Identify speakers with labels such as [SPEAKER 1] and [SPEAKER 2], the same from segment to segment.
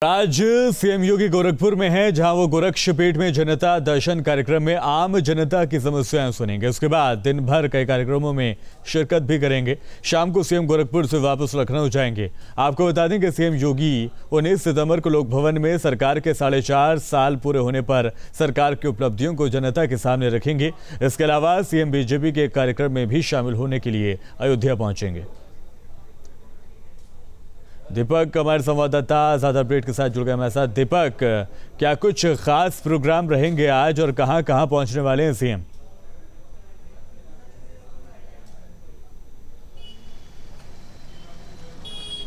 [SPEAKER 1] आज सीएम योगी गोरखपुर में है, जहां वो गोरक्षपीठ में जनता दर्शन कार्यक्रम में आम जनता की समस्याएं सुनेंगे। उसके बाद दिन भर कई कार्यक्रमों में शिरकत भी करेंगे। शाम को सीएम गोरखपुर से वापस लखनऊ जाएंगे। आपको बता दें कि सीएम योगी 19 सितंबर को लोक भवन में सरकार के 4.5 साल पूरे होने पर सरकार की उपलब्धियों को जनता के सामने रखेंगे। इसके अलावा सीएम बीजेपी के कार्यक्रम में भी शामिल होने के लिए अयोध्या पहुंचेंगे। दीपक हमारे संवाददाता ज्यादा अपडेट के साथ जुड़ गए हमारे साथ। दीपक, क्या कुछ खास प्रोग्राम रहेंगे आज और कहां कहां पहुंचने वाले हैं सीएम?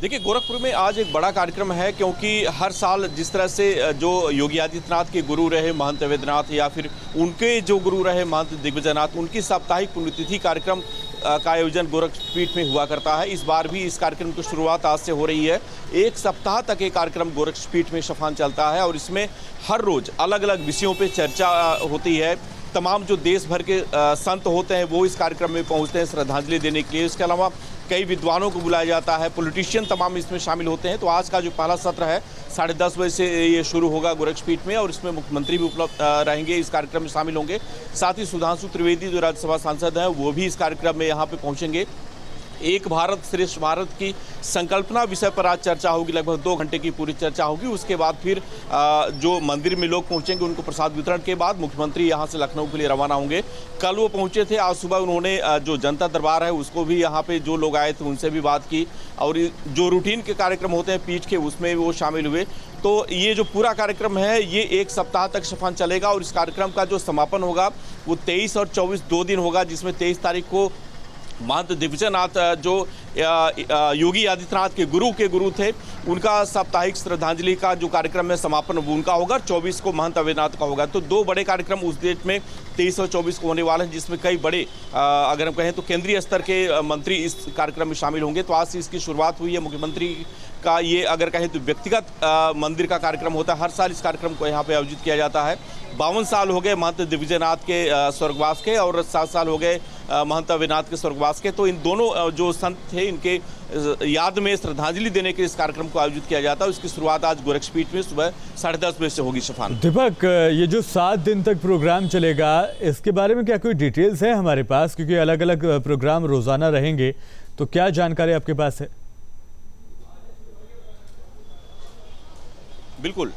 [SPEAKER 2] देखिए, गोरखपुर में आज एक बड़ा कार्यक्रम है, क्योंकि हर साल जिस तरह से जो योगी आदित्यनाथ के गुरु रहे महंत वैद्यनाथ, या फिर उनके जो गुरु रहे महंत दिग्विजयनाथ, उनकी साप्ताहिक पुण्यतिथि कार्यक्रम का आयोजन गोरखपीठ में हुआ करता है। इस बार भी इस कार्यक्रम की शुरुआत आज से हो रही है। एक सप्ताह तक ये कार्यक्रम गोरखपीठ में शफान चलता है और इसमें हर रोज अलग अलग विषयों पे चर्चा होती है। तमाम जो देश भर के संत होते हैं वो इस कार्यक्रम में पहुंचते हैं श्रद्धांजलि देने के लिए। इसके अलावा कई विद्वानों को बुलाया जाता है, पॉलिटिशियन तमाम इसमें शामिल होते हैं। तो आज का जो पहला सत्र है 10:30 बजे से ये शुरू होगा गोरखपीठ में, और इसमें मुख्यमंत्री भी उपलब्ध रहेंगे, इस कार्यक्रम में शामिल होंगे। साथ ही सुधांशु त्रिवेदी जो राज्यसभा सांसद हैं वो भी इस कार्यक्रम में यहाँ पे पहुँचेंगे। एक भारत श्रेष्ठ भारत की संकल्पना विषय पर आज चर्चा होगी, लगभग 2 घंटे की पूरी चर्चा होगी। उसके बाद फिर जो मंदिर में लोग पहुंचेंगे उनको प्रसाद वितरण के बाद मुख्यमंत्री यहां से लखनऊ के लिए रवाना होंगे। कल वो पहुंचे थे, आज सुबह उन्होंने जो जनता दरबार है उसको भी यहाँ पे जो लोग आए थे उनसे भी बात की, और जो रूटीन के कार्यक्रम होते हैं पीठ के उसमें वो शामिल हुए। तो ये जो पूरा कार्यक्रम है ये एक सप्ताह तक शफान चलेगा, और इस कार्यक्रम का जो समापन होगा वो 23 और 24 2 दिन होगा, जिसमें 23 तारीख को महंत दिग्विजयनाथ जो योगी आदित्यनाथ के गुरु थे उनका साप्ताहिक श्रद्धांजलि का जो कार्यक्रम है समापन वो उनका होगा। 24 को महंत अवैधनाथ का होगा। तो 2 बड़े कार्यक्रम उस डेट में 23 और 24 को होने वाले हैं, जिसमें कई बड़े अगर हम कहें तो केंद्रीय स्तर के मंत्री इस कार्यक्रम में शामिल होंगे। तो आज से इसकी शुरुआत हुई है। मुख्यमंत्री का ये अगर कहें तो व्यक्तिगत मंदिर का कार्यक्रम होता है। हर साल इस कार्यक्रम को यहाँ पे आयोजित किया जाता है। 52 साल हो गए महंत दिग्विजयनाथ के स्वर्गवास के, और 7 साल हो गए महंत अवैधनाथ के स्वर्गवास के। तो इन दोनों जो संत थे इनके याद में श्रद्धांजलि देने के इस कार्यक्रम को आयोजित किया जाता है। उसकी शुरुआत आज गोरखपीठ में सुबह 10:30 बजे से होगी। शफान,
[SPEAKER 1] दीपक, ये जो 7 दिन तक प्रोग्राम चलेगा इसके बारे में क्या कोई डिटेल्स है हमारे पास? क्योंकि अलग अलग प्रोग्राम रोजाना रहेंगे, तो क्या जानकारी आपके पास है?
[SPEAKER 2] बिल्कुल,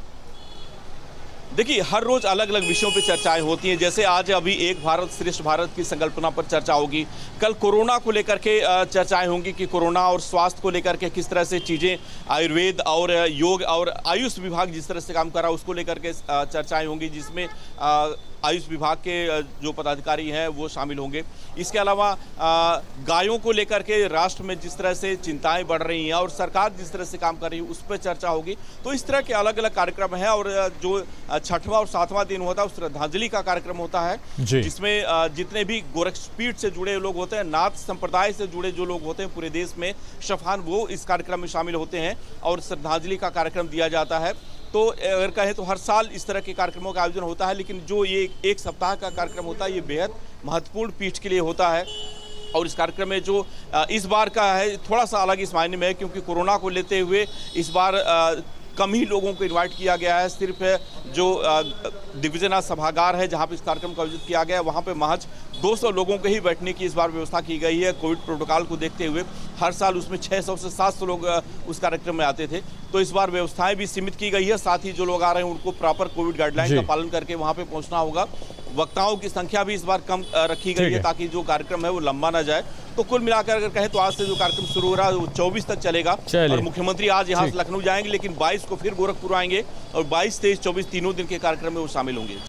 [SPEAKER 2] देखिए हर रोज अलग अलग विषयों पे चर्चाएं होती हैं। जैसे आज अभी एक भारत श्रेष्ठ भारत की संकल्पना पर चर्चा होगी। कल कोरोना को लेकर के चर्चाएं होंगी कि कोरोना और स्वास्थ्य को लेकर के किस तरह से चीज़ें आयुर्वेद और योग और आयुष विभाग जिस तरह से काम कर रहा है उसको लेकर के चर्चाएं होंगी, जिसमें आयुष विभाग के जो पदाधिकारी हैं वो शामिल होंगे। इसके अलावा गायों को लेकर के राष्ट्र में जिस तरह से चिंताएं बढ़ रही हैं और सरकार जिस तरह से काम कर रही है उस पर चर्चा होगी। तो इस तरह के अलग अलग कार्यक्रम हैं। और जो 6वां और 7वां दिन होता है उस श्रद्धांजलि का कार्यक्रम होता है, जिसमें जितने भी गोरखपीठ से जुड़े लोग होते हैं, नाथ संप्रदाय से जुड़े जो लोग होते हैं पूरे देश में शफान, वो इस कार्यक्रम में शामिल होते हैं और श्रद्धांजलि का कार्यक्रम दिया जाता है। तो अगर कहें तो हर साल इस तरह के कार्यक्रमों का आयोजन होता है, लेकिन जो ये एक सप्ताह का कार्यक्रम होता है ये बेहद महत्वपूर्ण पीठ के लिए होता है। और इस कार्यक्रम में जो इस बार का है थोड़ा सा अलग इस मायने में है, क्योंकि कोरोना को लेते हुए इस बार कम ही लोगों को इनवाइट किया गया है। सिर्फ जो दिग्विजयनाथ सभागार है जहां पे इस कार्यक्रम का आयोजित किया गया है वहां पे महज 200 लोगों के ही बैठने की इस बार व्यवस्था की गई है। कोविड प्रोटोकॉल को देखते हुए हर साल उसमें 600 से 700 लोग उस कार्यक्रम में आते थे, तो इस बार व्यवस्थाएं भी सीमित की गई है। साथ ही जो लोग आ रहे हैं उनको प्रॉपर कोविड गाइडलाइन का पालन करके वहाँ पे पहुँचना होगा। वक्ताओं की संख्या भी इस बार कम रखी गई है ताकि जो कार्यक्रम है वो लंबा ना जाए। तो कुल मिलाकर अगर कहें तो आज से जो कार्यक्रम शुरू हो रहा है वो 24 तक चलेगा। और मुख्यमंत्री आज यहाँ से लखनऊ जाएंगे, लेकिन 22 को फिर गोरखपुर आएंगे और 22, 23, 24 तीनों दिन के कार्यक्रम में वो शामिल होंगे।